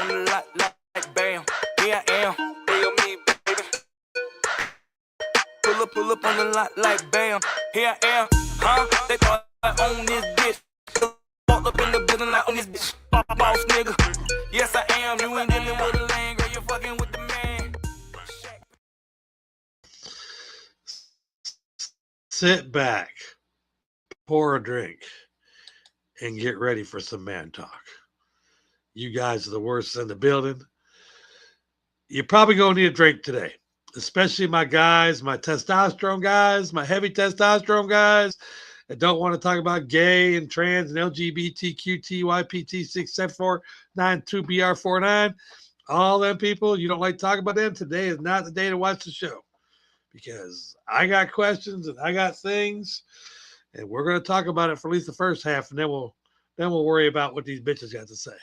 on the lot like bam. Here I am, feel me, baby. Pull up on the lot like bam. Here I am, huh? They thought I own this bitch. Walked up in the building like on this bitch. Boss nigga. Yes, I am. You ain't dealing with a lane, girl. You're fucking with the man. Sit back, pour a drink, and get ready for some man talk. You guys are the worst in the building. You're probably going to need a drink today, especially my guys, my testosterone guys, my heavy testosterone guys that don't want to talk about gay and trans and LGBTQTYPT67492BR49. All them people, you don't like to talk about them. Today is not the day to watch the show because I got questions and I got things, and we're going to talk about it for at least the first half, and then we'll worry about what these bitches got to say.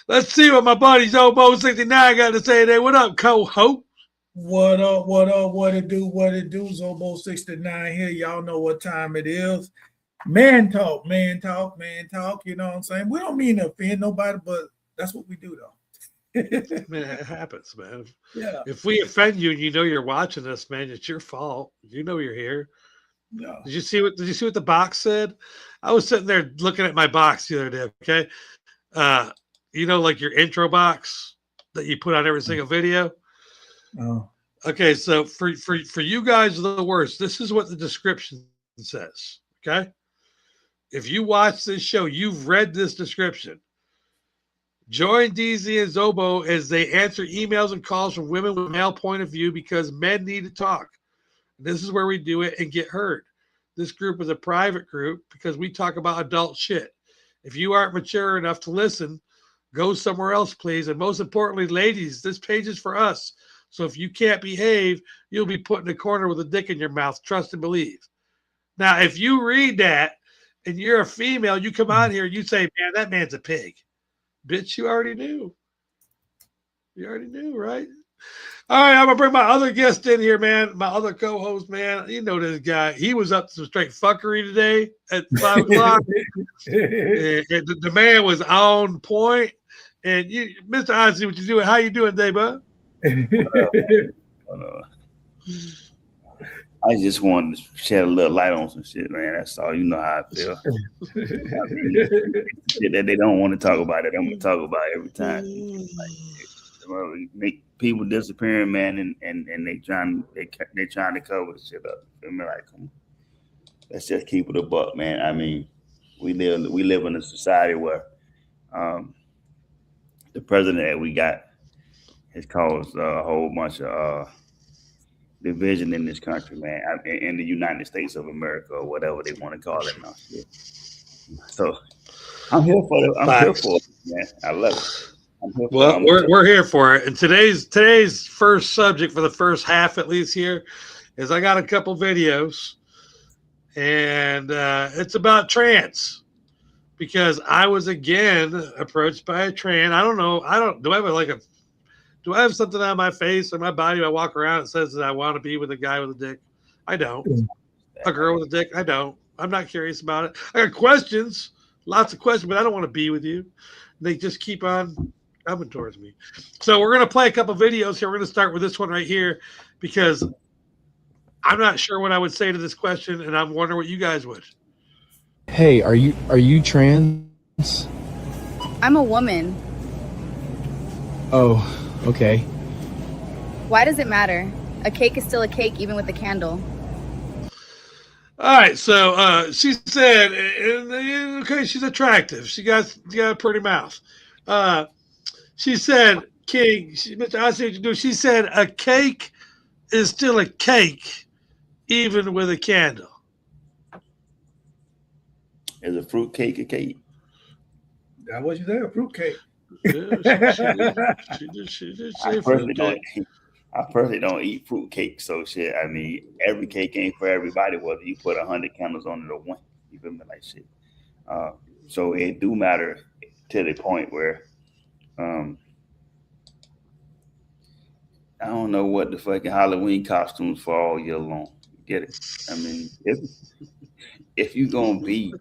Let's see what my buddy Zobo69 got to say today. What up, co-host? What up, what it do, Zobo69 here. Y'all know what time it is. Man talk, you know what I'm saying? We don't mean to offend nobody, but that's what we do, though. Man, it happens, man. Yeah. If we offend you and you know you're watching us, man, it's your fault. You know you're here. Yeah. Did you see what the box said? I was sitting there looking at my box the other day, okay? You know, like your intro box that you put on every single video. Oh. Okay, so for you guys are the worst. This is what the description says. Okay, if you watch this show, you've read this description. Join DZ and Zobo as they answer emails and calls from women with a male point of view because men need to talk. This is where we do it and get heard. This group is a private group because we talk about adult shit. If you aren't mature enough to listen, go somewhere else, please. And most importantly, ladies, this page is for us. So if you can't behave, you'll be put in a corner with a dick in your mouth. Trust and believe. Now, if you read that and you're a female, you come out here and you say, man, that man's a pig. Bitch, you already knew. You already knew, right? All right, I'm going to bring my other guest in here, man. My other co-host, man. You know this guy. He was up to some straight fuckery today at 5 o'clock. The man was on point. And you, Mr. Ozzy, what you doing? How you doing today, bud? I just wanted to shed a little light on some shit, man. That's all. You know how I feel. Shit that they don't want to talk about it, I'm gonna talk about it every time. Like, make people disappearing, man, and they trying to cover the shit up. I mean, like, let's just keep it a buck, man. I mean, we live in a society where the president that we got has caused a whole bunch of division in this country, man, in the United States of America or whatever they want to call it now. Yeah. So I'm here for it. I'm here for it, man. I love it. Well, we're here for it. And today's first subject for the first half, at least here, is I got a couple videos, and it's about trans. Because I was again approached by a trans. I don't know. Do I have something on my face or my body? I walk around and says that I want to be with a guy with a dick. I don't. A girl with a dick. I don't. I'm not curious about it. I got questions, lots of questions, but I don't want to be with you. They just keep on coming towards me. So we're gonna play a couple videos here. We're gonna start with this one right here because I'm not sure what I would say to this question, and I'm wondering what you guys would. Hey, are you trans? I'm a woman. Oh, okay. Why does it matter? A cake is still a cake, even with a candle. All right, so she said, okay, she's attractive. She got a pretty mouth. She said, King, I see what you do. She said, a cake is still a cake, even with a candle. Is a fruit cake a cake? That what you said, a fruit cake. Yeah, she did say fruit cake. I personally don't eat fruit cake, so shit. I mean, every cake ain't for everybody. Whether you put 100 candles on it or one, you feel me, like shit. So it do matter to the point where, I don't know what the fucking Halloween costumes for all year long. Get it? I mean, if you gonna be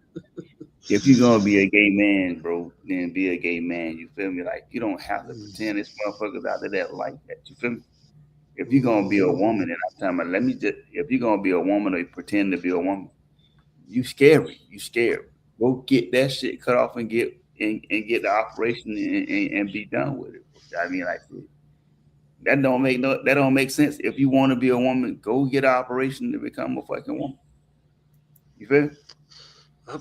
if you're gonna be a gay man, bro, then be a gay man. You feel me? Like you don't have to pretend this motherfuckers out there that like that. You feel me? If you're gonna be a woman, and I'm talking about, if you're gonna be a woman or pretend to be a woman, you scary. You scared. Go get that shit cut off and get the operation and be done with it. I mean, like that don't make sense. If you want to be a woman, go get an operation to become a fucking woman. You feel me?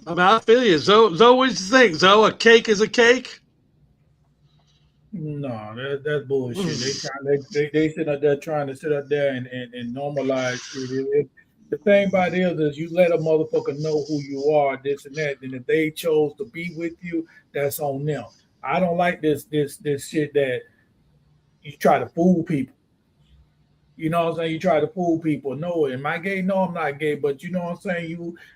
I feel you. Zoe, what you think? Zoe, a cake is a cake? No, that's bullshit. They sit up there trying to sit up there and normalize shit. The thing about it is you let a motherfucker know who you are, this and that. And if they chose to be with you, that's on them. I don't like this shit that you try to fool people. You know what I'm saying? You try to fool people. No, am I gay? No, I'm not gay. But you know what I'm saying?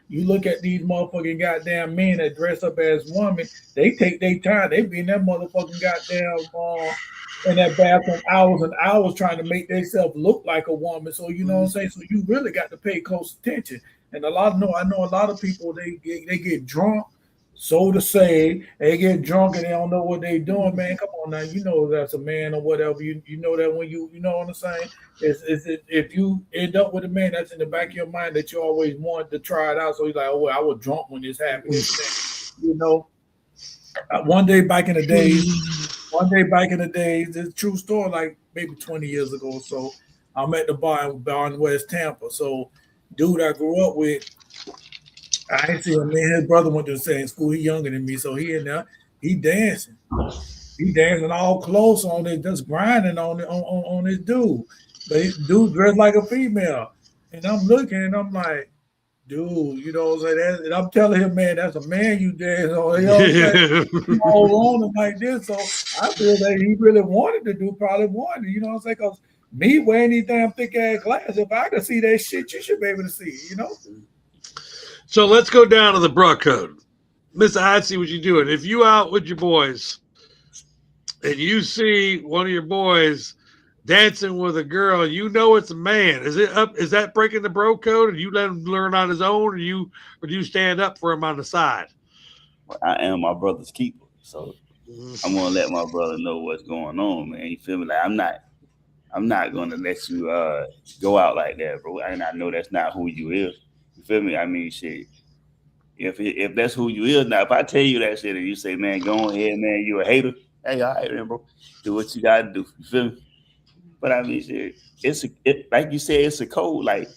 You look at these motherfucking goddamn men that dress up as women. They take their time. They be in that motherfucking goddamn in that bathroom hours and hours trying to make themselves look like a woman. So you know what I'm saying? So you really got to pay close attention. And I know a lot of people they get drunk. So to say, they get drunk and they don't know what they doing, man. Come on now, you know that's a man or whatever. You know that when you know what I'm saying. If you end up with a man that's in the back of your mind that you always wanted to try it out, so you're like, oh well, I was drunk when this happened. You know, one day back in the days, this is a true story, like maybe 20 years ago or so. I'm at the bar in West Tampa. So, dude I grew up with. I ain't see him. Man, his brother went to the same school. He younger than me, so he in there. He dancing. He dancing all close on it, just grinding on this dude. But his dude dressed like a female. And I'm looking and I'm like, dude, you know what I'm saying? And I'm telling him, man, that's a man you dance on. You know what I'm saying? You hold on him like this. So I feel that he really wanted to do, probably wanted, you know what I'm saying? Because me wearing these damn thick ass glasses, if I could see that shit, you should be able to see it, you know? So let's go down to the bro code. Mr. Icy, what you doing? If you out with your boys and you see one of your boys dancing with a girl, you know it's a man. Is that breaking the bro code, and you let him learn on his own, or do you stand up for him on the side? Well, I am my brother's keeper, so I'm gonna let my brother know what's going on, man. You feel me? Like I'm not gonna let you go out like that, bro. And I know that's not who you is. You feel me? I mean, shit. If that's who you is now, if I tell you that shit and you say, man, go ahead, man, you a hater. Hey, all right, man, bro. Do what you gotta do. You feel me? But I mean, shit. Like you said, it's a code. Like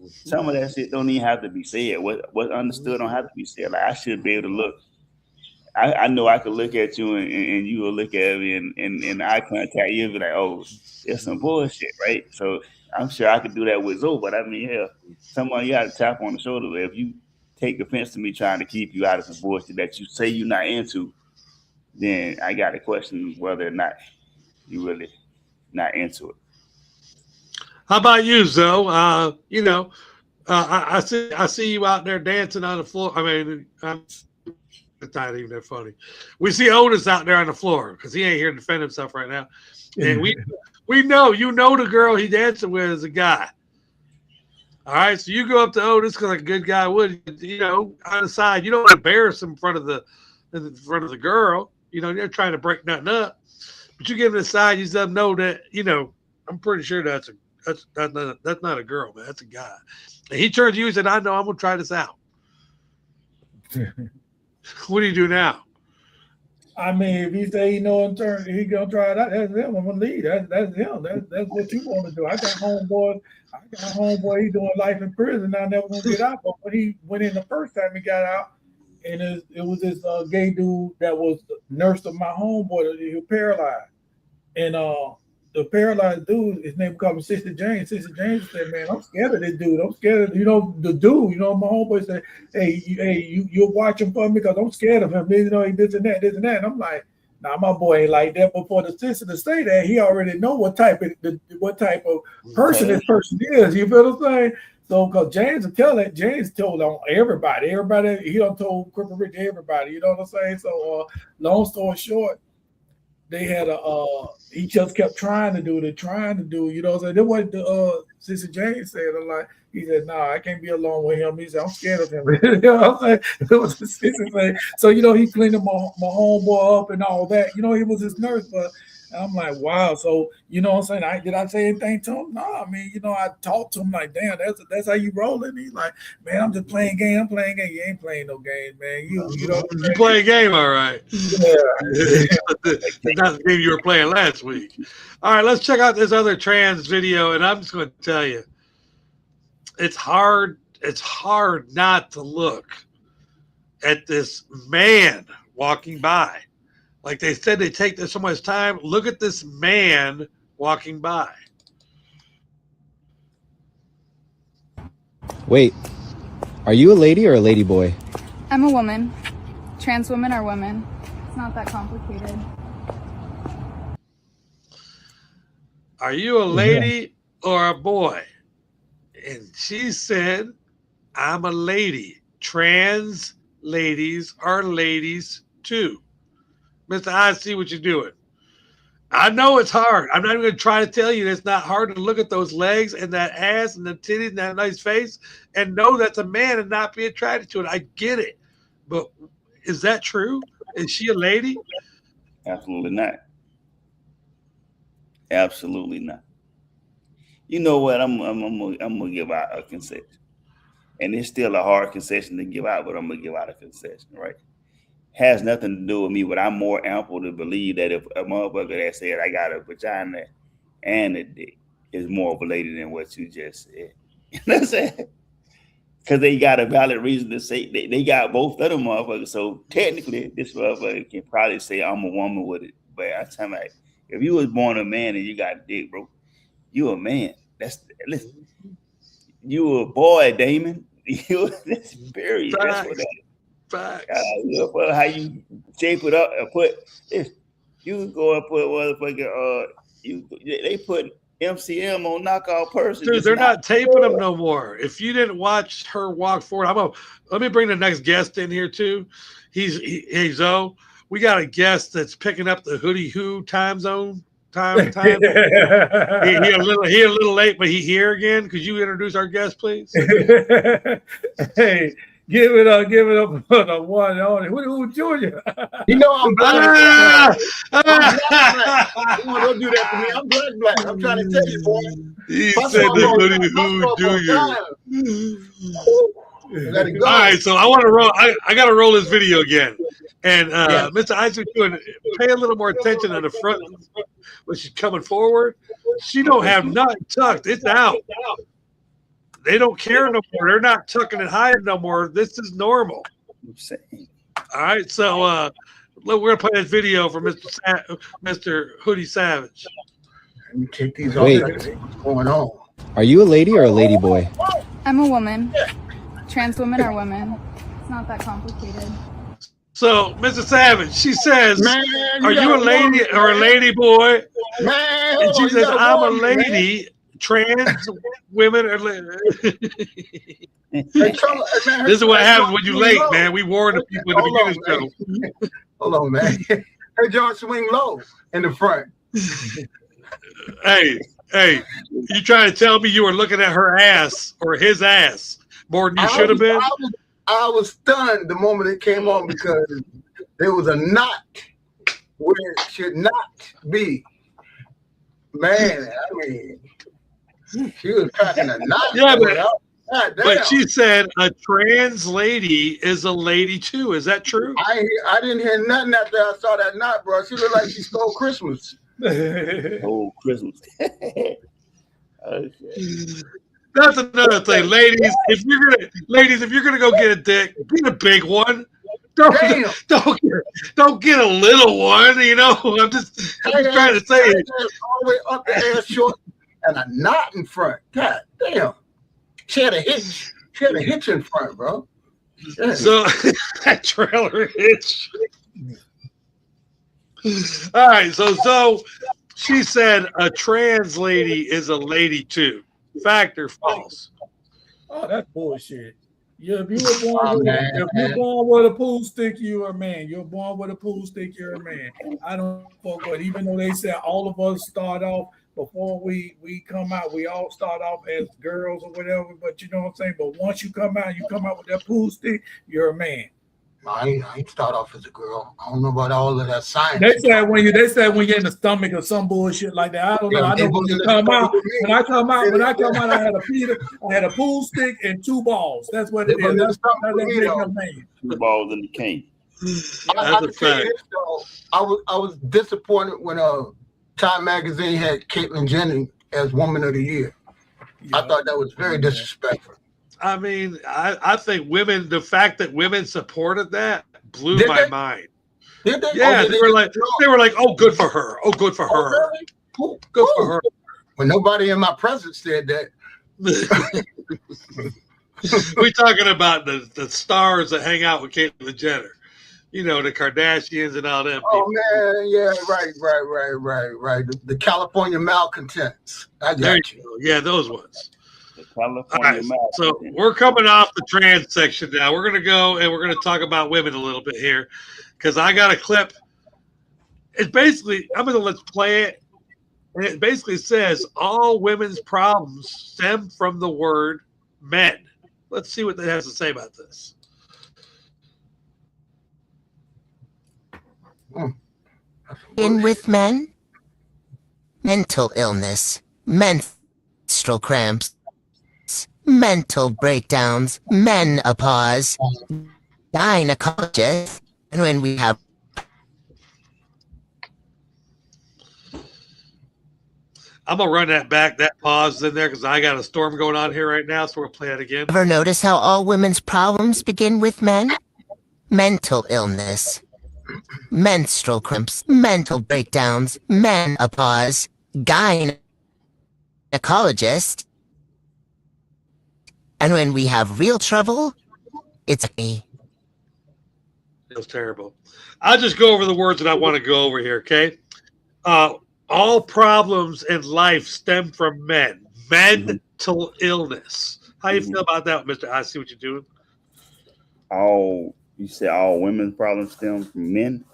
some of that shit don't even have to be said. What understood don't have to be said. Like I should be able to look. I know I could look at you and you will look at me and eye contact. You'll be like, oh, it's some bullshit, right? So I'm sure I could do that with Zoe, but I mean, hell, someone you got to tap on the shoulder. If you take offense to me trying to keep you out of some bullshit that you say you're not into, then I got to question whether or not you really not into it. How about you, Zoe? I see you out there dancing on the floor. I mean, it's not even that funny. We see Otis out there on the floor because he ain't here to defend himself right now, and we know the girl he dancing with is a guy. All right, so you go up to Otis because like a good guy would, on the side. You don't embarrass him in front of the girl. You're trying to break nothing up, but you give him the side. You let him know that I'm pretty sure that's not a girl, man. That's a guy. And he turned to you and said, "I know. I'm gonna try this out." What do you do now? I mean, if he say he gonna try it out, that's him. I'm gonna leave. That's him. That's what you want to do. I got homeboy. He's doing life in prison. I never gonna get out. But when he went in the first time, he got out, and it was this gay dude that was the nurse of my homeboy. He was paralyzed, and the paralyzed dude, his name called him Sister James. Sister James said, "Man, I'm scared of this dude. I'm scared of the dude." My homeboy said, "Hey, you're watching for me because I'm scared of him. He this and that, And I'm like, "Nah, my boy ain't like that." But for the sister to say that, he already know what type of person this person is. You feel what I'm saying? So, because James told on everybody. He done told Cripple Rich everybody. You know what I'm saying? So, long story short, they had he just kept trying to do, you know what I'm saying? Then what the Sister James said, like, he said, nah, I can't be alone with him. He said, I'm scared of him. You know what I'm saying? It was the sister saying. So, you know, he cleaned my homeboy up and all that. You know, he was his nurse, but I'm like, wow. So, you know what I'm saying? Did I say anything to him? No, I mean, you know, I talked to him like, damn, that's how you rolling. He's like, man, I'm just playing game. I'm playing game. You ain't playing no game, man. You know, You play a game, all right. yeah. That's the game you were playing last week. All right, let's check out this other trans video, and I'm just going to tell you, it's hard not to look at this man walking by. Like they said, they take so much time. Look at this man walking by. Wait, are you a lady or a lady boy? I'm a woman. Trans women are women. It's not that complicated. Are you a lady or a boy? And she said, I'm a lady. Trans ladies are ladies too. Mr. I see what you're doing. I know it's hard. I'm not even going to try to tell you it's not hard to look at those legs and that ass and the titties and that nice face and know that's a man and not be attracted to it. I get it. But is that true? Is she a lady? Absolutely not. Absolutely not. You know what? I'm gonna give out a concession, and it's still a hard concession to give out, but I'm gonna give out a concession, right? Has nothing to do with me, but I'm more ample to believe that if a motherfucker that said I got a vagina and a dick is more of a lady than what you just said. You know what I'm saying? Because they got a valid reason to say they got both of them motherfuckers. So technically, this motherfucker can probably say I'm a woman with it. But I'm telling you, if you was born a man and you got a dick, bro, you a man. Listen, you a boy, Damon. That's period. That's what that is. Facts. How you shape it up and put if you go and put motherfucking they put MCM on knockout person. Dude, they're not taping them no more. If you didn't watch her walk forward, let me bring the next guest in here too. Hey Zoe, we got a guest that's picking up the Hoodie Who time zone. Time. he a little late, but he here again. Could you introduce our guest, please? Hey, give it up for the one and only Who Junior. You know I'm black. Don't do that to me. I'm black. I'm trying to tell you, boy. He said the Hoodie Who Junior. Let it go. All right, so I want to roll. I got to roll this video again. And Mr. Isaac, pay a little more attention on the front when she's coming forward. She don't have nothing tucked. It's out. They don't care no more. They're not tucking and hiding no more. This is normal. All right, so we're gonna play this video for Mr. Hoodie Savage. Let me take these off. Wait. What's going on? Are you a lady or a lady boy? I'm a woman. Trans women are women. It's not that complicated. So, Mr. Savage, she says, Man, are you a lady or a lady boy? Man, And she says, I'm a woman, lady. Man. Trans women are Hey, This is what happens when you late, man. We warned the people at the beginning of the show. Hold on, man. Hey, John, swing low in the front. Hey, you trying to tell me you were looking at her ass or his ass more than you should have been? I was stunned the moment it came on because there was a knot where it should not be. Man, I mean, she was cracking a knot. Yeah, but she said a trans lady is a lady too. Is that true? I didn't hear nothing after I saw that knot, bro. She looked like she stole Christmas. Oh, Christmas. Okay. That's another thing, ladies. If you're gonna go get a dick, get a big one. Don't get a little one. You know, I'm just trying to say it. All the way up the ass short and a knot in front. God damn. She had a hitch. She had a hitch in front, bro. Yeah. So that trailer hitch. All right, so she said a trans lady is a lady too. Fact or false? Oh, that's bullshit. Yeah, if you were born if you're born with a pool stick, you're a man. You're born with a pool stick, you're a man. I don't fuck with. Even though they said all of us start off before we come out, we all start off as girls or whatever. But you know what I'm saying. But once you come out with that pool stick, you're a man. I ain't start off as a girl. I don't know about all of that science. They said when you're in the stomach or some bullshit like that. I don't know. I know when you come out. When I come out, I had a pool stick and 2 balls. That's what it is. That's 2 balls in the cane. I was disappointed when Time Magazine had Caitlyn Jenner as Woman of the Year. Yeah. I thought that was very disrespectful. I mean, I think the fact that women supported that blew my mind. Did they? Yeah, they were like, oh, good for her. Oh, good for her. Really? Good for her. Well, nobody in my presence said that. We're talking about the stars that hang out with Caitlyn Jenner. You know, the Kardashians and all them people. Oh, man, yeah, right. The California malcontents. I got you. Yeah, those ones. All right, so we're coming off the trans section now. We're going to go and we're going to talk about women a little bit here because I got a clip. It's basically, let's play it. And it basically says all women's problems stem from the word men. Let's see what it has to say about this. In with men, mental illness, menstrual cramps, mental breakdowns, menopause, gynecologist, and when we have I'm going to run that back, that pause in there because I got a storm going on here right now, so we'll play it again. Ever notice how all women's problems begin with men? Mental illness, menstrual cramps, mental breakdowns, menopause, gynecologist, and when we have real trouble, it's me. It was terrible. I'll just go over the words that I want to go over here, okay? All problems in life stem from men. Mental illness. How you feel about that, Mr. I see what you're doing? You said all women's problems stem from men?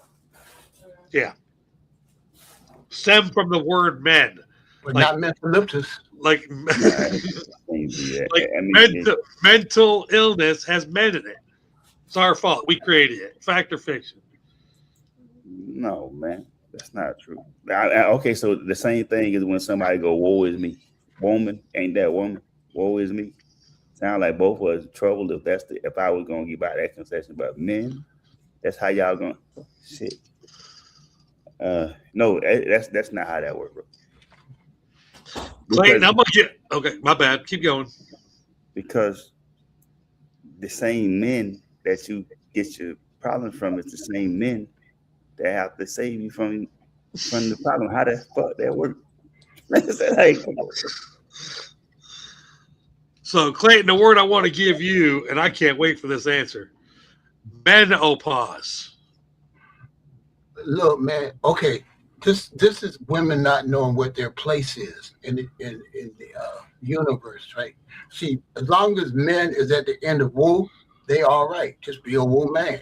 Yeah. Stem from the word men. But not mental like mental illness has men in it. It's our fault. We created it. Fact or fiction? No, man. That's not true. Okay, so the same thing is when somebody go, woe is me. Woman, ain't that woman? Woe is me. Sound like both of us in trouble if I was gonna give out that concession. But men, that's how y'all gonna shit. No, that's not how that works, bro. Clayton, I'm gonna get okay, my bad. Keep going. Because the same men that you get your problems from is the same men that have to save you from the problem. How the fuck that work? So, Clayton, the word I want to give you, and I can't wait for this answer. Menopause. Look, man. Okay, this is women not knowing what their place is in the universe, right? See, as long as men is at the end of woo, they all right. Just be a woo man.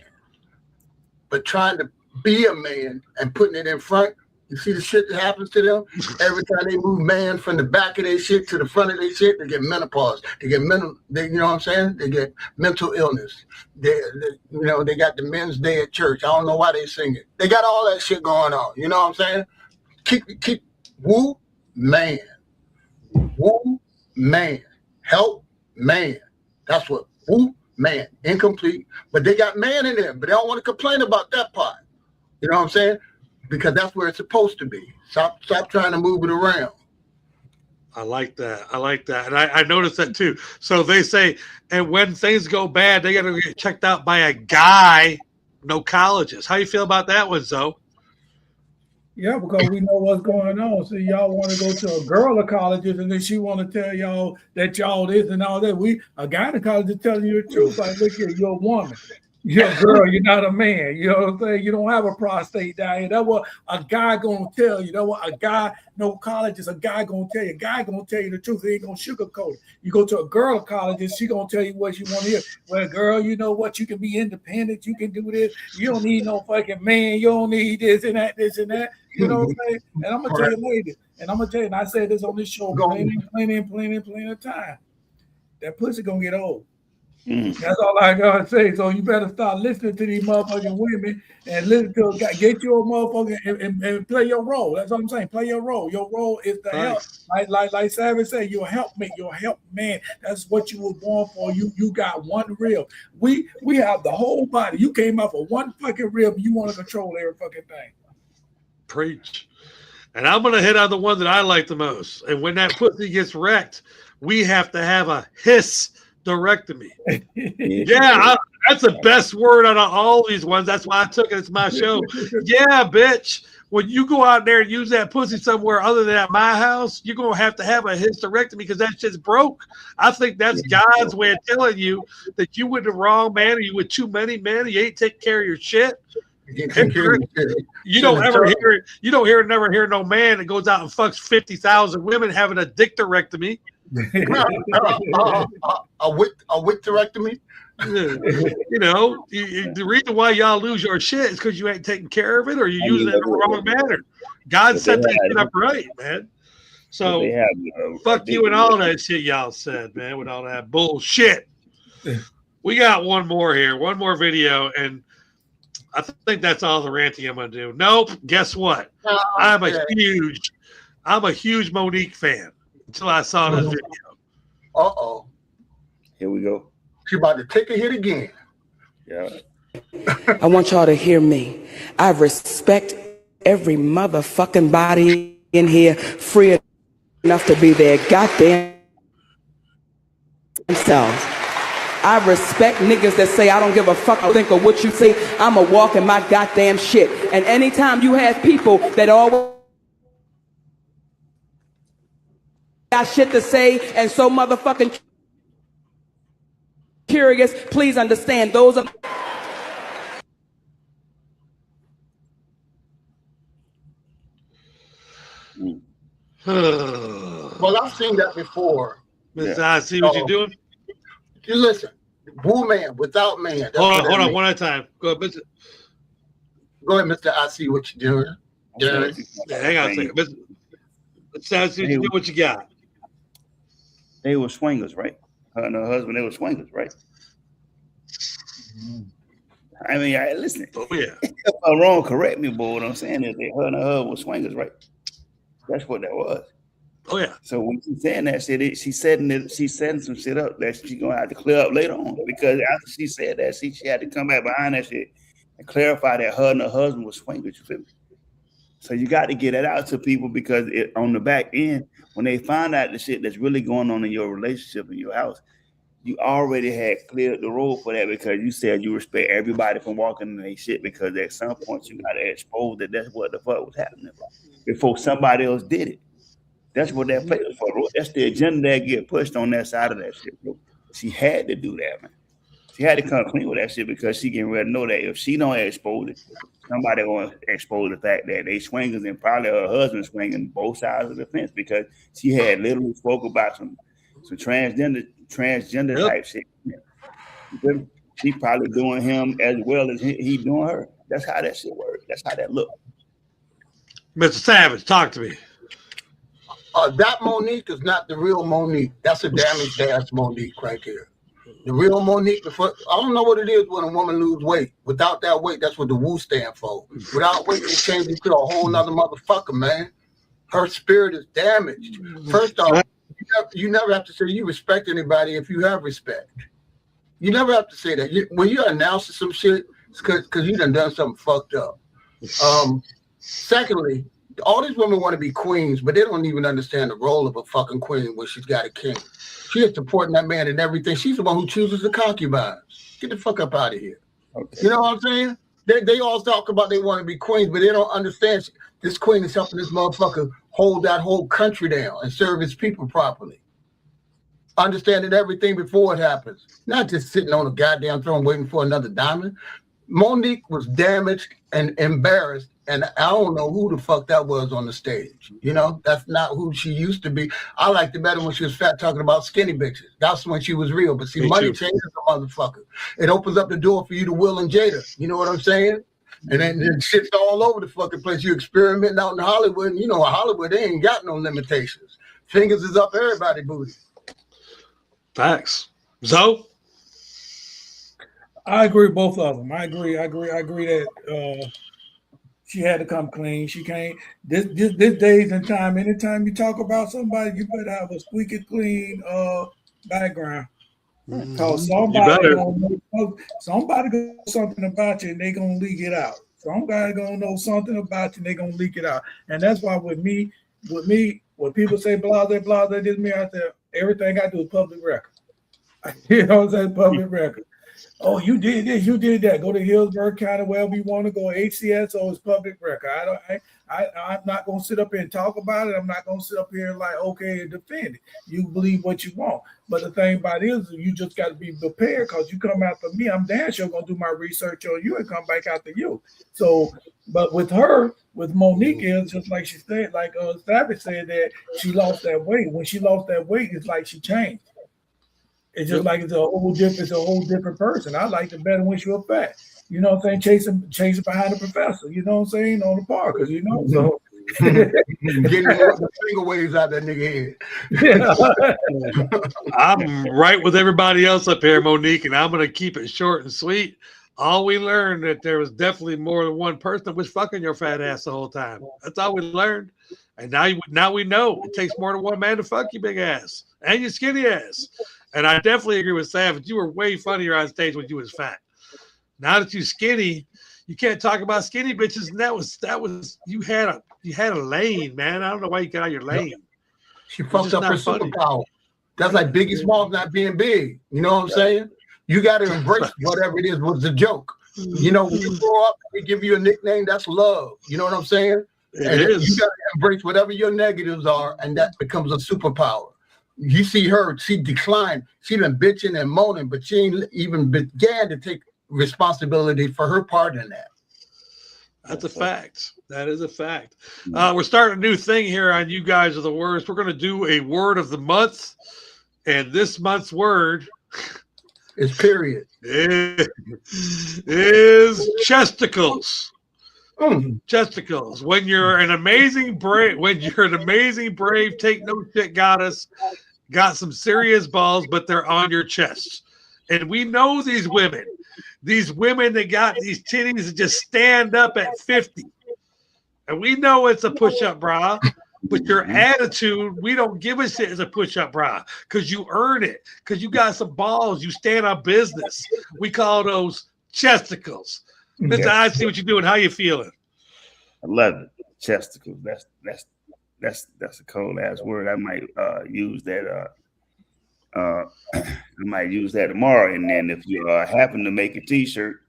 But trying to be a man and putting it in front, you see the shit that happens to them? Every time they move man from the back of their shit to the front of their shit, they get menopause. They get you know what I'm saying? They get mental illness. They got the men's day at church. I don't know why they sing it. They got all that shit going on. You know what I'm saying? Keep woo man. Woo man. Help man. That's what woo man. Incomplete. But they got man in there, but they don't want to complain about that part. You know what I'm saying? Because that's where it's supposed to be. Stop trying to move it around. I like that. And I noticed that too. So they say, and when things go bad, they got to get checked out by a gynecologist. How you feel about that one, Zoe? Yeah, because we know what's going on. So y'all want to go to a gynecologist, and then she want to tell y'all that y'all this and all that. A gynecologist telling you the truth. Like, look here, you're a woman. You're a girl, you're not a man. You know what I'm saying? You don't have a prostate down here. That's what a guy gonna tell you. That's what a guy, no colleges, a guy gonna tell you. A guy gonna tell you the truth. He ain't gonna sugarcoat it. You go to a girl college and she gonna tell you what you want to hear. Well, girl, you know what? You can be independent. You can do this. You don't need no fucking man. You don't need this and that, this and that. You know what I'm saying? And I'm gonna tell you later. And I'm gonna tell you, and I said this on this show plenty of time. That pussy gonna get old. That's all I gotta say. So you better start listening to these motherfucking women and listen to get your motherfucking and play your role. That's what I'm saying. Play your role. Your role is to help. Like Savage said, you're a helpmate, you're a help man. That's what you were born for. You got one rib. We have the whole body. You came out for one fucking rib. You want to control every fucking thing. Preach. And I'm gonna hit on the one that I like the most. And when that pussy gets wrecked, we have to have a hysterectomy. Yeah, that's the best word out of all these ones. That's why I took it. It's my show. Yeah, bitch. When you go out there and use that pussy somewhere other than at my house, you're gonna have a hysterectomy because that shit's broke. I think that's God's way of telling you that you with the wrong man or you with too many men. You ain't taking care of your shit. You don't never hear no man that goes out and fucks 50,000 women having a dictorectomy. A wicterectomy. You know, the reason why y'all lose your shit is because you ain't taking care of it or you're using it in the wrong manner. God set that shit up right, man. So fuck you and all that shit y'all said, man, with all that bullshit. We got one more here, one more video, and I think that's all the ranting I'm gonna do. Nope. Guess what? I'm a huge Monique fan until I saw this video. Uh-oh. Here we go. She about to take a hit again. Yeah. I want y'all to hear me. I respect every motherfucking body in here free enough to be their goddamn selves. I respect niggas that say I don't give a fuck I think of what you say. I'ma walk in my goddamn shit. And anytime you have people that always got shit to say and so motherfucking curious, please understand those are Well, I've seen that before. Mr. I see what you're doing. You listen, woo man without man. Hold on, one at a time. Go ahead, Mr. Go ahead, Mr. I see what you're doing. Yeah, hang on a second. Mr. I see what you got. They were swingers, right? Her and her husband, they were swingers, right? I mean, listen. Oh, yeah. If I'm wrong, correct me, but what I'm saying is that her and her husband were swingers, right? That's what that was. Oh, yeah. So when she's saying that shit, she's setting some shit up that she's gonna have to clear up later on. Because after she said that, she had to come back behind that shit and clarify that her and her husband was swingers. You feel me? So you got to get that out to people because on the back end, when they find out the shit that's really going on in your relationship in your house, you already had cleared the road for that because you said you respect everybody from walking in their shit because at some point you got to expose that that's what the fuck was happening before somebody else did it. That's what that play was for, bro. That's the agenda that get pushed on that side of that shit, bro. She had to do that, man. She had to come clean with that shit because she getting ready to know that if she don't expose it, somebody gonna expose the fact that they swingers and probably her husband swinging both sides of the fence because she had literally spoke about some transgender type shit. She probably doing him as well as he doing her. That's how that shit works. That's how that look. Mr. Savage, talk to me. That Monique is not the real Monique. That's a damaged ass Monique right there. The real Monique, I don't know what it is when a woman lose weight. Without that weight, that's what the woo stand for. Without weight, it changes to a whole nother motherfucker, man. Her spirit is damaged. First off, you never have to say you respect anybody if you have respect. You never have to say that. When you're announcing some shit, it's because you done something fucked up. Secondly, all these women want to be queens, but they don't even understand the role of a fucking queen when she's got a king. She is supporting that man in everything. She's the one who chooses the concubines. Get the fuck up out of here. Okay. You know what I'm saying? They all talk about they want to be queens, but they don't understand this queen is helping this motherfucker hold that whole country down and serve his people properly. understanding everything before it happens, not just sitting on a goddamn throne waiting for another diamond. Monique was damaged and embarrassed, and I don't know who the fuck that was on the stage. You know, that's not who she used to be. I liked it better when she was fat, talking about skinny bitches. That's when she was real. But see, Me money too. changes a motherfucker. It opens up the door for you to Will and Jada. You know what I'm saying? And then shit's all over the fucking place. You experimenting out in Hollywood, and you know, Hollywood, they ain't got no limitations. Fingers is up everybody's booty. Facts. Zoe? I agree with both of them. I agree that she had to come clean. She can't. This days and time. Anytime you talk about somebody, you better have a squeaky clean background. Because somebody gonna know something about you, and they gonna leak it out. Somebody gonna know something about you, and they gonna leak it out. And that's why with me, when people say blah blah blah, that just me. I say everything I do is public record. You know what I'm saying? Public record. Oh, you did this, you did that. Go to Hillsborough County, wherever you want to go. HCSO is public record. I'm not gonna sit up here and talk about it. I'm not gonna sit up here and like, okay, and defend it. You believe what you want. But the thing about it is you just got to be prepared, because you come after me, I'm damn sure gonna do my research on you and come back after you. So, but with her, with Monique, is just like she said, like Savage said, that she lost that weight. When she lost that weight, it's like she changed. It's just like it's a whole different person. I liked it better when she was fat. You know what I'm saying? Chasing behind the professor. You know what I'm saying? On the park, because you know. So getting the finger waves out that nigga head. I'm right with everybody else up here, Monique, and I'm going to keep it short and sweet. All we learned that there was definitely more than one person that was fucking your fat ass the whole time. That's all we learned. And now we know it takes more than one man to fuck you big ass and your skinny ass. And I definitely agree with Savage. You were way funnier on stage when you was fat. Now that you skinny, you can't talk about skinny bitches. And that was you had a lane, man. I don't know why you got out your lane. She fucked up her superpower. That's like Biggie Smalls not being big. You know what I'm saying? You got to embrace whatever it is was a joke. You know, when you grow up, we give you a nickname. That's love. You know what I'm saying? It is. You got to embrace whatever your negatives are, and that becomes a superpower. You see her, she declined. She been bitching and moaning, but she ain't even began to take responsibility for her part in that. That's a fact. That is a fact. We're starting a new thing here on You Guys Are the Worst. We're going to do a word of the month, and this month's word is period. Is chesticles. Chesticles. When you're an amazing brave, take no shit goddess, got some serious balls, but they're on your chest. And we know these women that got these titties that just stand up at 50. And we know it's a push-up bra, but your attitude, we don't give a shit as a push-up bra because you earn it, because you got some balls, you stand on business. We call those chesticles. Mr. I see what you're doing. How you feeling? I love it. Chesticles. That's a cold ass word. I might use that. I might use that tomorrow. And then if you happen to make a T-shirt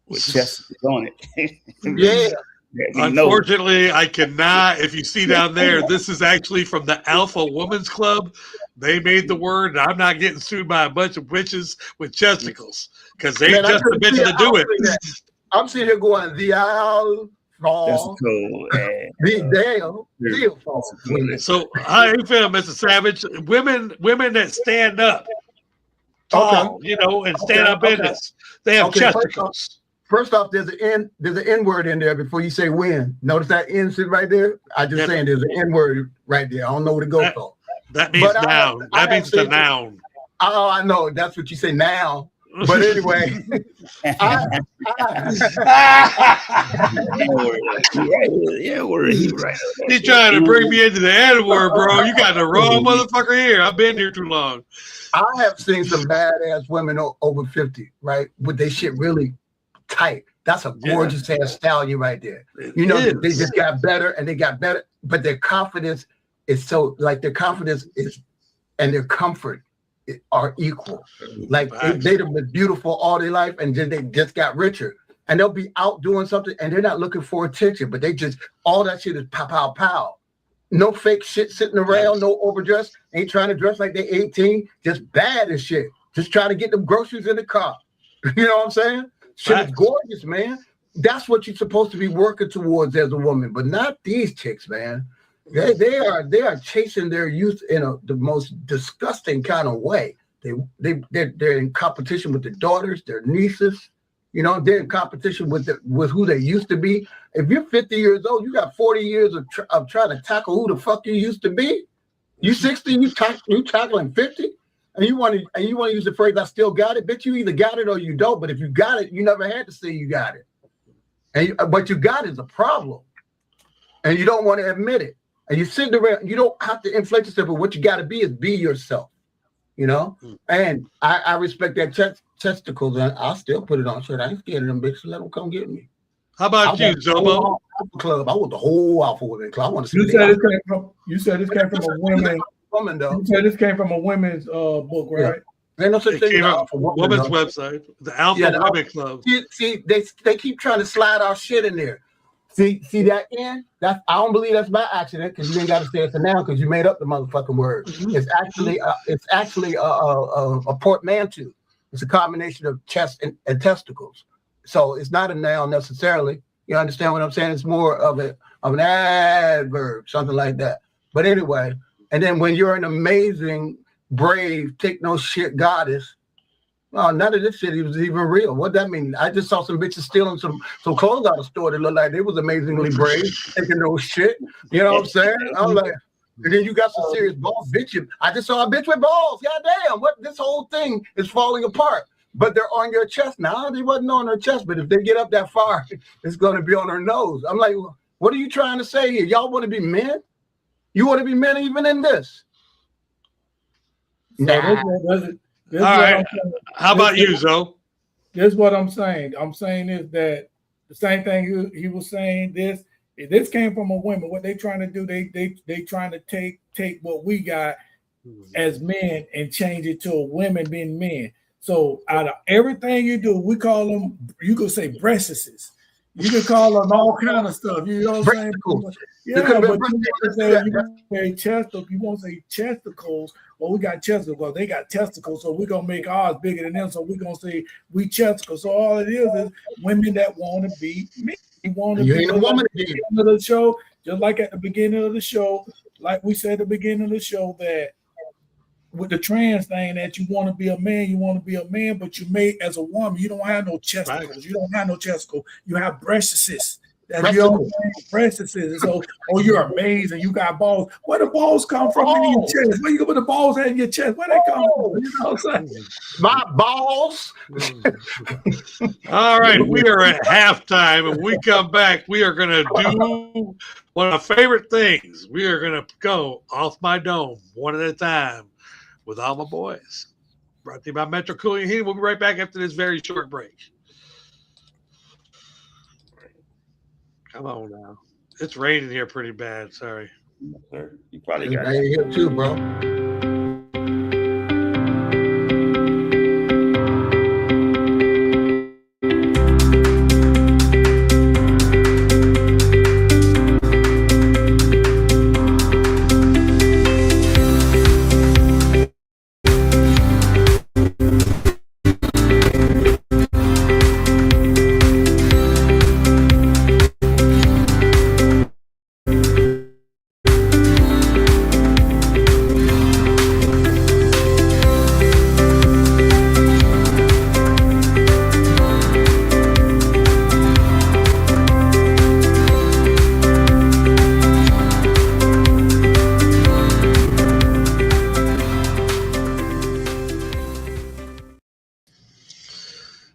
with chesticles on it, yeah. Unfortunately, I cannot. If you see down there, this is actually from the Alpha Women's Club. They made the word. I'm not getting sued by a bunch of witches with chesticles because they just the bitches to do it. I'm sitting here going, the Alpha. That's cool. So how you feel, Mr. Savage? Women that stand up tall, you know, and stand up in this. They have chesticles. First off, there's an N word in there before you say when. Notice that N sit right there? I just saying there's an N word right there. I don't know where to go for. That means noun. That means the noun. Oh, I know. That's what you say now. But anyway, He's trying to bring me into the N word, bro. You got the wrong motherfucker here. I've been here too long. I have seen some badass women over 50, right? With their shit really tight. That's a gorgeous ass stallion right there. You know, they just got better and they got better, but their confidence is so like their confidence is and their comfort are equal. Like they've been beautiful all their life and then they just got richer. And they'll be out doing something and they're not looking for attention, but they just all that shit is pow pow pow. no fake shit sitting around, no overdress, ain't trying to dress like they 18, just bad as shit. Just trying to get them groceries in the car. You know what I'm saying? Shit is gorgeous, man. That's what you're supposed to be working towards as a woman, but not these chicks, man. They are chasing their youth in the most disgusting kind of way. They're in competition with their daughters, their nieces. You know, they're in competition with who they used to be. If you're 50 years old, you got 40 years of trying to tackle who the fuck you used to be. You 60, you tackling 50, and you want to use the phrase "I still got it." Bitch, you either got it or you don't. But if you got it, you never had to say you got it. And what you got is a problem, and you don't want to admit it. And you sitting around, you don't have to inflate yourself, but what you got to be is be yourself, you know? And I respect that testicles, and I'll still put it on. Shit, I ain't scared of them bitches. Let them come get me. How about you, Zobo? Club. I want the whole Alpha Women Club. I want to see. You said this came from a woman, though. You said this came from a women's book, right? Ain't no such thing as Alpha Women's website, the Alpha Women Club. See, they keep trying to slide our shit in there. See that in? I don't believe that's by accident, because you ain't got to say it for now because you made up the motherfucking word. It's actually a portmanteau. It's a combination of chest and testicles. So it's not a noun necessarily. You understand what I'm saying? It's more of an adverb, something like that. But anyway, and then when you're an amazing, brave, take no shit goddess, oh, none of this shit was even real. What that mean? I just saw some bitches stealing some clothes out of the store that looked like they was amazingly brave, taking no shit. You know what I'm saying? I'm like, and then you got some serious balls, bitch. I just saw a bitch with balls. Goddamn, what? This whole thing is falling apart. But they're on your chest now. They wasn't on her chest, but if they get up that far, it's going to be on her nose. I'm like, what are you trying to say here? Y'all want to be men? You want to be men even in this? Nah. All right. How about you, Zoe? This is what I'm saying. I'm saying is that the same thing he was saying. This came from a woman. What they trying to do? They trying to take what we got as men and change it to women being men. So out of everything you do, we call them. You could say breastises. You can call them all kind of stuff. You know what I'm saying? Yeah, but you won't say chesticles. Well, we got testicles. They got testicles, so we're gonna make ours bigger than them. So we're gonna say we testicles. So all it is women that want to be men. You want to be a woman at the beginning of the show, just like at the beginning of the show, like we said at the beginning of the show, that with the trans thing, that you want to be a man, but you made as a woman, you don't have no chesticles. Right. You don't have no chesticles. You have breastises. That's your breastises. So, you're amazing. You got balls. Where the balls come from in your chest? Where you go with the balls in your chest? Where they come from? You know what I'm saying? My balls. All right, we are at halftime, and we come back. We are going to do one of my favorite things. We are going to go off my dome one at a time with all my boys. Brought to you by Metro Cooling Heating. We'll be right back after this very short break. Come on now. It's raining here pretty bad. Sorry. You probably got it here too, bro.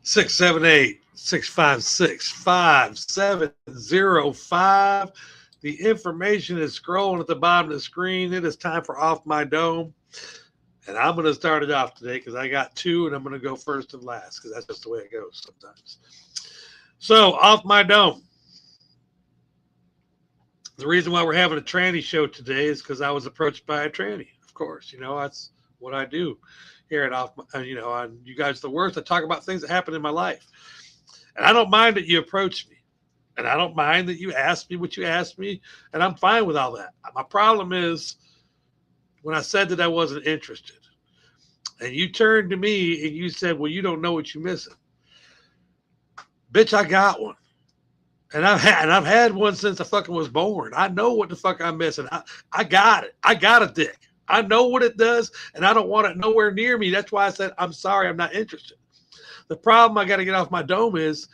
Six 678-656-5705. The information is scrolling at the bottom of the screen. It is time for Off My Dome. And I'm going to start it off today because I got two, and I'm going to go first and last because that's just the way it goes sometimes. So, Off My Dome. The reason why we're having a tranny show today is because I was approached by a tranny, of course. You know, that's what I do here at Off, you know, on You Guys the Worst. I talk about things that happen in my life. And I don't mind that you approach me. And I don't mind that you asked me what you asked me, and I'm fine with all that. My problem is when I said that I wasn't interested, and you turned to me and you said, well, you don't know what you're missing. Bitch, I got one. And I've had one since I fucking was born. I know what the fuck I'm missing. I got it. I got a dick. I know what it does, and I don't want it nowhere near me. That's why I said, I'm sorry, I'm not interested. The problem I got to get off my dome is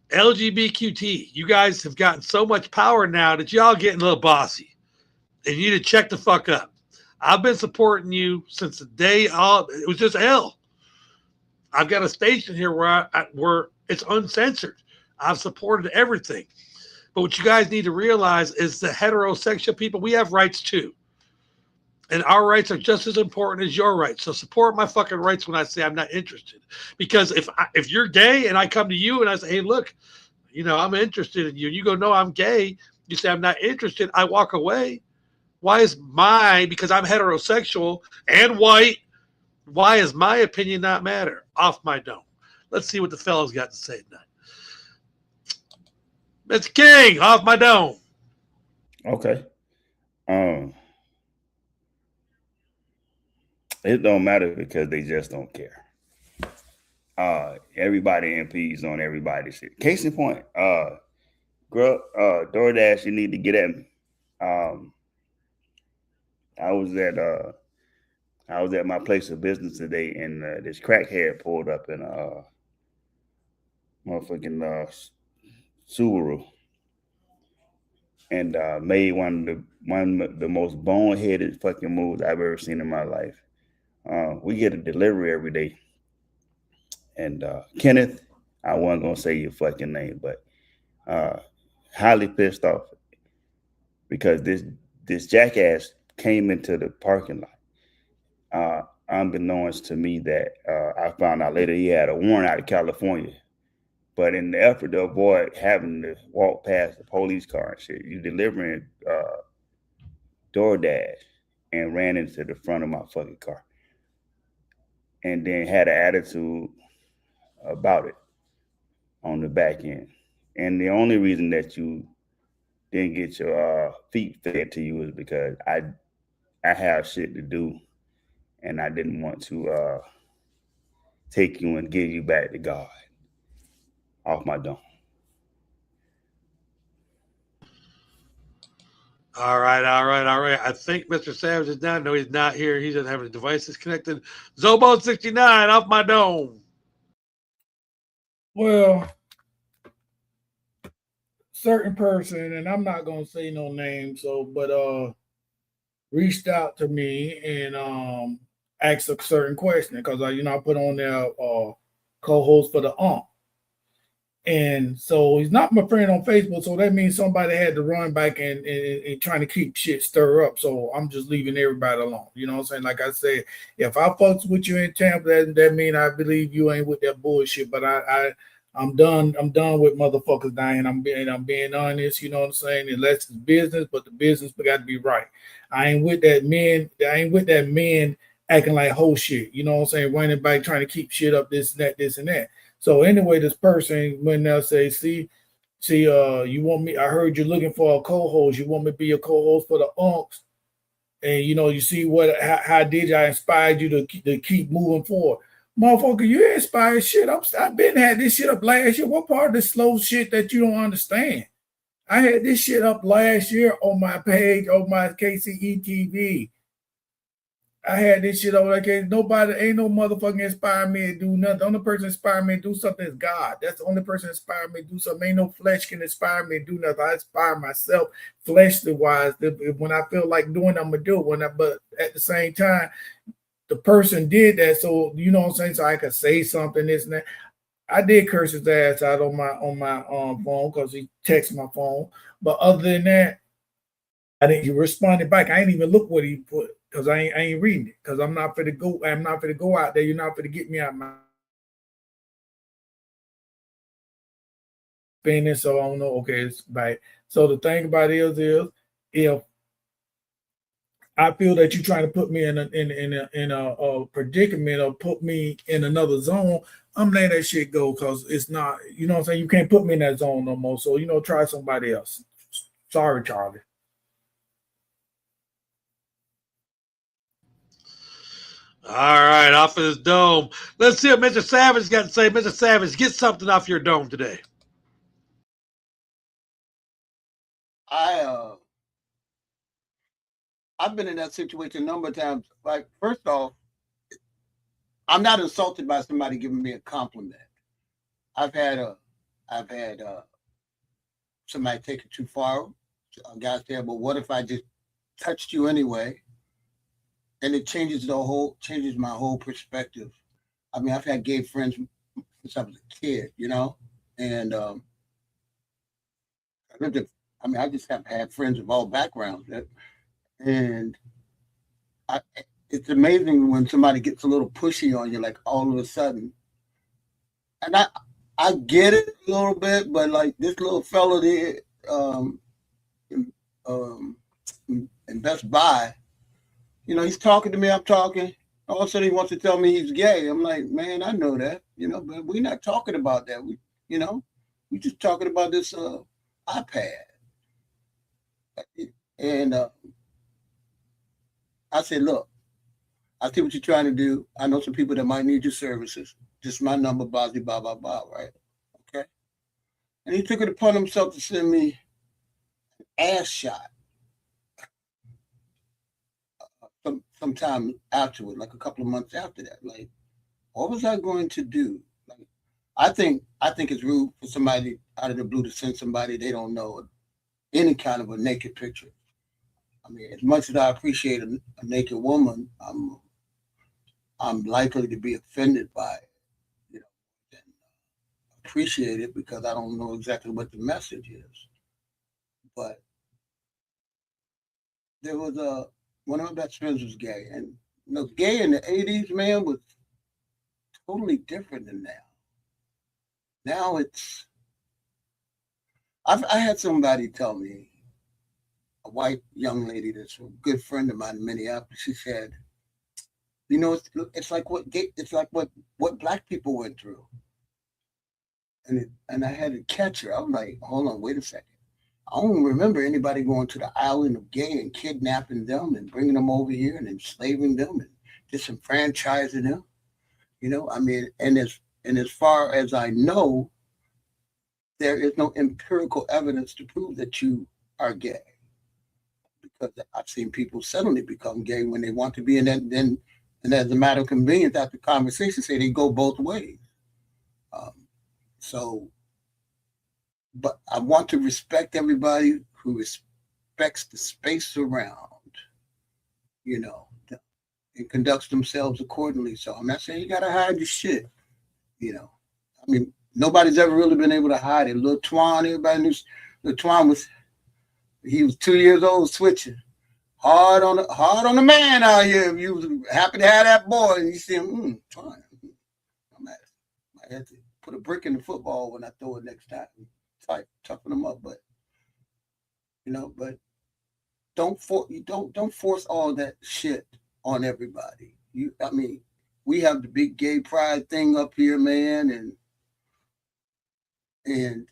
LGBTQ. You guys have gotten so much power now that y'all getting a little bossy, and you need to check the fuck up. I've been supporting you since the day it was just hell. I've got a station here where it's uncensored. I've supported everything. But what you guys need to realize is the heterosexual people, we have rights too. And our rights are just as important as your rights. So support my fucking rights when I say I'm not interested. Because if you're gay and I come to you and I say, hey, look, I'm interested in you. And you go, no, I'm gay. You say, I'm not interested. I walk away. Why is because I'm heterosexual and white, why is my opinion not matter? Off my dome. Let's see what the fellas got to say tonight. Mr. King, off my dome. Okay. It don't matter because they just don't care. Everybody MPs on everybody's shit. Case in point, DoorDash, you need to get at me. I was at my place of business today, and this crackhead pulled up in a motherfucking Subaru and made one of the most boneheaded fucking moves I've ever seen in my life. We get a delivery every day, and Kenneth, I wasn't gonna say your fucking name, but highly pissed off because this jackass came into the parking lot. Unbeknownst to me that I found out later he had a warrant out of California. But in the effort to avoid having to walk past the police car and shit, you delivering DoorDash and ran into the front of my fucking car. And then had an attitude about it on the back end. And the only reason that you didn't get your feet fed to you is because I have shit to do, and I didn't want to take you and give you back to God. Off my dome. All right. I think Mr. Savage is down. No, he's not here. He doesn't have any devices connected. Zobo69, off my dome. Well, certain person, and I'm not gonna say no name, but reached out to me and asked a certain question because I put on there co-host for the UMP. And so he's not my friend on Facebook, so that means somebody had to run back and trying to keep shit stir up. So I'm just leaving everybody alone. You know what I'm saying? Like I said, if I fucks with you in Tampa, that mean I believe you ain't with that bullshit. But I'm done. I'm done with motherfuckers dying. I'm being honest. You know what I'm saying? Unless it's business, but the business got to be right. I ain't with that men acting like whole shit. You know what I'm saying? Running back trying to keep shit up, this and that. So anyway, this person when they'll say, see, you want me? I heard you're looking for a co-host. You want me to be a co-host for the UNCs, and you see how did I inspired you to keep moving forward, motherfucker? You inspired shit. I've been had this shit up last year. What part of the slow shit that you don't understand? I had this shit up last year on my page on my KCE TV. I had this shit over like ain't no motherfucking inspire me to do nothing. The only person inspire me to do something is God. That's the only person inspire me to do something. Ain't no flesh can inspire me to do nothing. I inspire myself fleshly wise. When I feel like doing, I'm gonna do it. But at the same time, the person did that, so you know what I'm saying. So I could say something, this and that. I did curse his ass out on my phone because he texted my phone. But other than that, I didn't. He responded back. I ain't even look what he put. Because I ain't reading it. Because I'm not finna go out there. You're not finna get me out my business. So I don't know. Okay, it's right. So the thing about it is if I feel that you're trying to put me in a predicament or put me in another zone, I'm letting that shit go because it's not, you know what I'm saying? You can't put me in that zone no more. So, try somebody else. Sorry, Charlie. All right, off of his dome. Let's see what Mr. Savage got to say. Mr. Savage, get something off your dome today. I've been in that situation a number of times. Like, first off, I'm not insulted by somebody giving me a compliment. I've had somebody take it too far. A guy said, "Well, what if I just touched you anyway?" And it changes my whole perspective. I mean, I've had gay friends since I was a kid, and I just have had friends of all backgrounds, and it's amazing when somebody gets a little pushy on you, like all of a sudden. And I get it a little bit, but like this little fella there, in Best Buy, he's talking to me, I'm talking. All of a sudden he wants to tell me he's gay. I'm like, man, I know that, but we're not talking about that. We just talking about this iPad. And I said, look, I see what you're trying to do. I know some people that might need your services. Just my number, blah, blah, blah, blah, right? Okay. And he took it upon himself to send me an ass shot sometime afterward, like a couple of months after that. Like, what was I going to do? Like, I think it's rude for somebody out of the blue to send somebody they don't know any kind of a naked picture. I mean, as much as I appreciate a naked woman, I'm likely to be offended by it, and appreciate it because I don't know exactly what the message is. But there was one of my best friends was gay, and gay in the 80s, man, was totally different than now. Now I had somebody tell me, a white young lady that's a good friend of mine in Minneapolis, she said, it's like what black people went through. And I had to catch her. I was like, hold on, wait a second. I don't remember anybody going to the island of gay and kidnapping them and bringing them over here and enslaving them and disenfranchising them. I mean, and as far as I know, there is no empirical evidence to prove that you are gay. Because I've seen people suddenly become gay when they want to be, and as a matter of convenience, after conversation, say they go both ways. But I want to respect everybody who respects the space around, and conducts themselves accordingly. So I'm not saying you got to hide your shit, I mean, nobody's ever really been able to hide it. Lil Twan, everybody knew Lil Twan he was 2 years old switching. Hard on the man out here. If you was happy to have that boy, and you see him, Twan. I had to put a brick in the football when I throw it next time. Toughen them up, but don't force all that shit on everybody. I mean, we have the big gay pride thing up here, man, and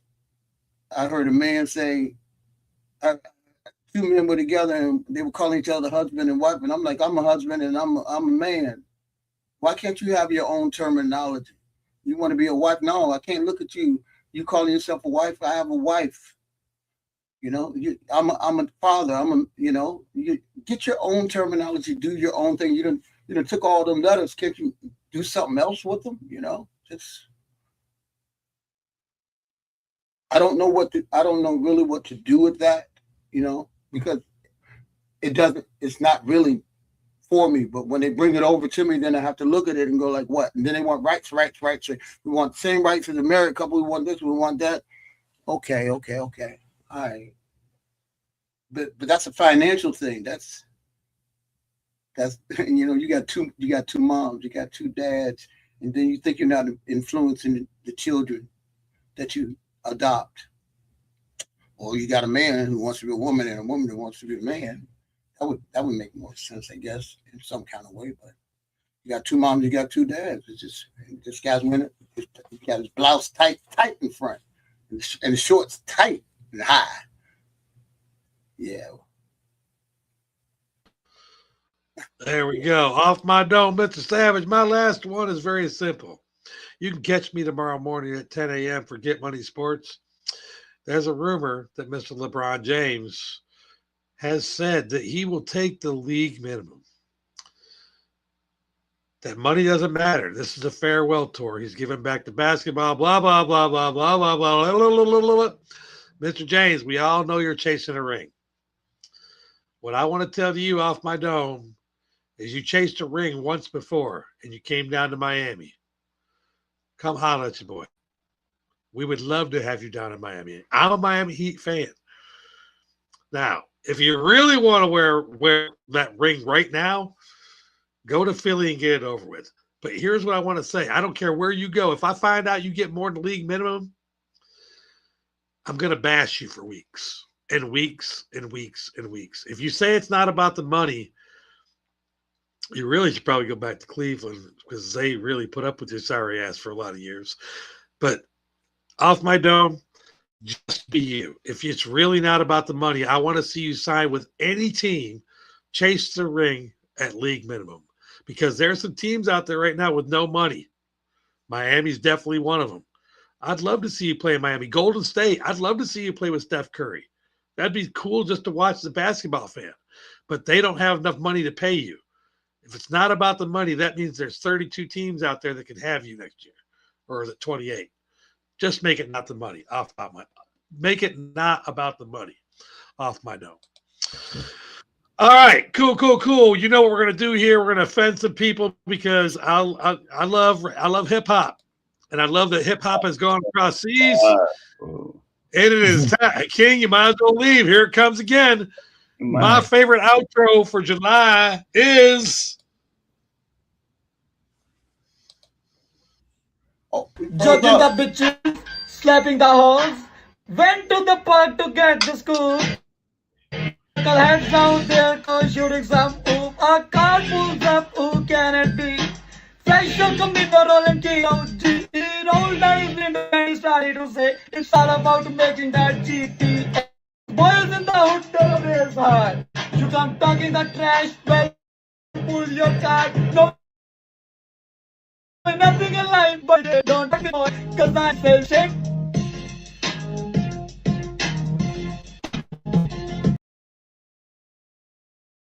I heard a man say, two men were together and they were calling each other husband and wife, and I'm like, I'm a husband and I'm a man. Why can't you have your own terminology? You want to be a wife? No, I can't look at you. You calling yourself a wife? I have a wife. I'm a father. You get your own terminology, do your own thing. You done took all them letters. Can't you do something else with them? I don't know really what to do with that, because it's not really for me. But when they bring it over to me, then I have to look at it and go like, what? And then they want rights. We want the same rights as a married couple. We want this, we want that. Okay. All right. But that's a financial thing. That's you got two moms, you got two dads, and then you think you're not influencing the children that you adopt. Or you got a man who wants to be a woman and a woman who wants to be a man. That would make more sense, I guess, in some kind of way. But You got two moms, you got two dads. It's just this guy's winning. He got his blouse tight in front, and the shorts tight and high. Yeah. There we go. Off my dome, Mr. Savage. My last one is very simple. You can catch me tomorrow morning at 10 a.m. for Get Money Sports. There's a rumor that Mr. LeBron James has said that he will take the league minimum. That money doesn't matter. This is a farewell tour. He's giving back to basketball, blah, blah, blah, blah, blah, blah, blah, blah, blah. Mr. James, we all know you're chasing a ring. What I want to tell you off my dome is you chased a ring once before and you came down to Miami. Come holler at your boy. We would love to have you down in Miami. I'm a Miami Heat fan. Now, if you really want to wear that ring right now, go to Philly and get it over with. But here's what I want to say. I don't care where you go. If I find out you get more than league minimum, I'm going to bash you for weeks and weeks and weeks and weeks. If you say it's not about the money, you really should probably go back to Cleveland because they really put up with your sorry ass for a lot of years. But off my dome, just be you. If it's really not about the money, I want to see you sign with any team, chase the ring at league minimum. Because there's some teams out there right now with no money. Miami's definitely one of them. I'd love to see you play in Miami. Golden State, I'd love to see you play with Steph Curry. That'd be cool just to watch as a basketball fan. But they don't have enough money to pay you. If it's not about the money, that means there's 32 teams out there that can have you next year. Or is it 28? Just make it not the money. Make it not about the money. Off my dome. All right, cool. You know what we're gonna do here? We're gonna offend some people because I love hip hop, and I love that hip hop has gone across seas. And it is time. King, you might as well leave. Here it comes again. My favorite outro for July is Joking the bitches, slapping the hoes, went to the park to get the scoop. Hands down there, cause shooting some oop. A car pulls up, who can it be? Fresh up from the rolling T.O.G. All night in the day started to say it's all about making that GT. Boys in the hood, don't raise hard. You come talking the trash, well, pull your card. No, nothing in life, but they don't talk about, cause I say shit.